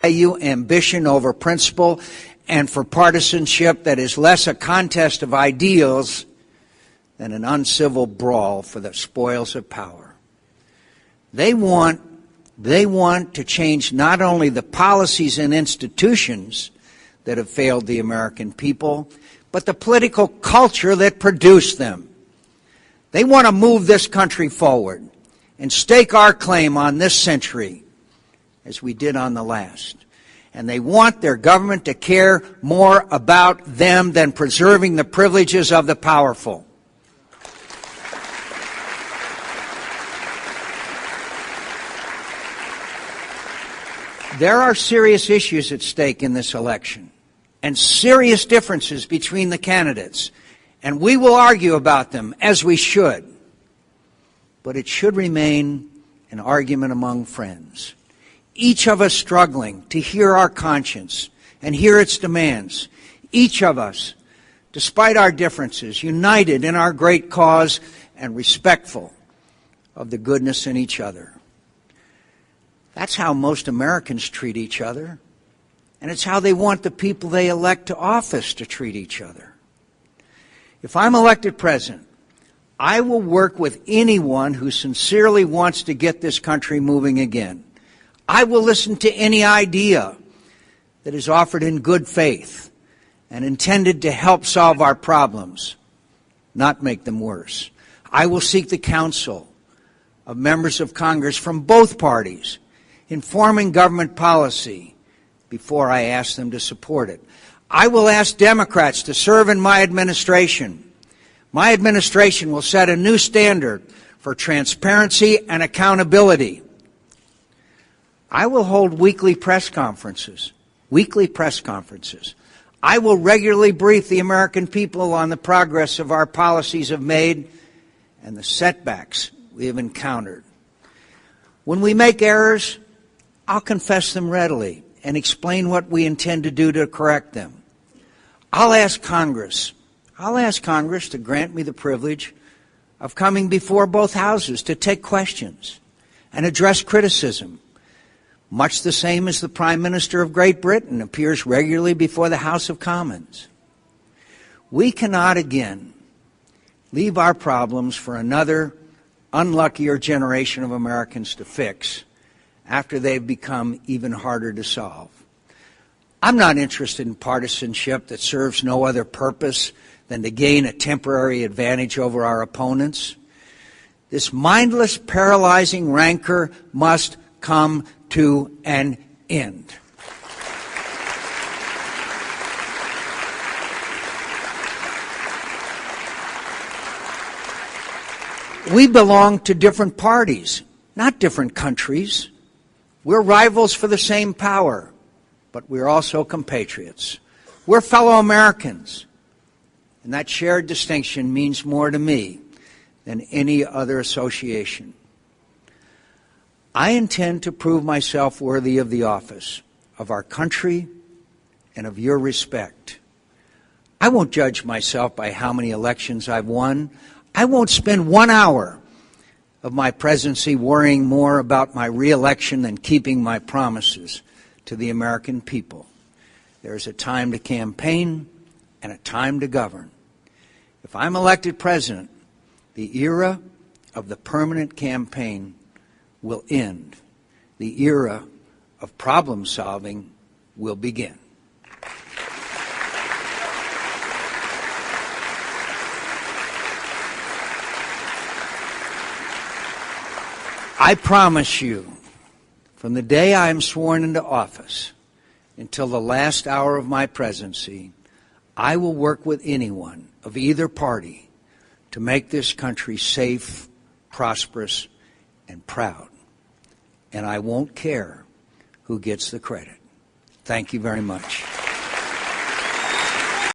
value ambition over principle and for partisanship that is less a contest of ideals than an uncivil brawl for the spoils of power. They want to change not only the policies and institutions that have failed the American people, but the political culture that produced them. They want to move this country forward and stake our claim on this century as we did on the last. And they want their government to care more about them than preserving the privileges of the powerful. There are serious issues at stake in this election and serious differences between the candidates, and we will argue about them, as we should. But it should remain an argument among friends, each of us struggling to hear our conscience and hear its demands, each of us, despite our differences, united in our great cause and respectful of the goodness in each other. That's how most Americans treat each other, and it's how they want the people they elect to office to treat each other. If I'm elected president, I will work with anyone who sincerely wants to get this country moving again. I will listen to any idea that is offered in good faith and intended to help solve our problems, not make them worse. I will seek the counsel of members of Congress from both parties informing government policy before I ask them to support it. I will ask Democrats to serve in my administration. My administration will set a new standard for transparency and accountability. I will hold weekly press conferences. I will regularly brief the American people on the progress of our policies have made and the setbacks we have encountered. When we make errors, I'll confess them readily and explain what we intend to do to correct them. I'll ask Congress to grant me the privilege of coming before both houses to take questions and address criticism, much the same as the Prime Minister of Great Britain appears regularly before the House of Commons. We cannot again leave our problems for another unluckier generation of Americans to fix after they've become even harder to solve. I'm not interested in partisanship that serves no other purpose than to gain a temporary advantage over our opponents. This mindless, paralyzing rancor must come to an end. We belong to different parties, not different countries. We're rivals for the same power, but we're also compatriots. We're fellow Americans, and that shared distinction means more to me than any other association. I intend to prove myself worthy of the office, of our country, and of your respect. I won't judge myself by how many elections I've won. I won't spend 1 hour of my presidency worrying more about my re-election than keeping my promises to the American people. There is a time to campaign and a time to govern. If I'm elected president, the era of the permanent campaign will end. The era of problem solving will begin. I promise you, from the day I am sworn into office until the last hour of my presidency, I will work with anyone of either party to make this country safe, prosperous, and proud. And I won't care who gets the credit. Thank you very much.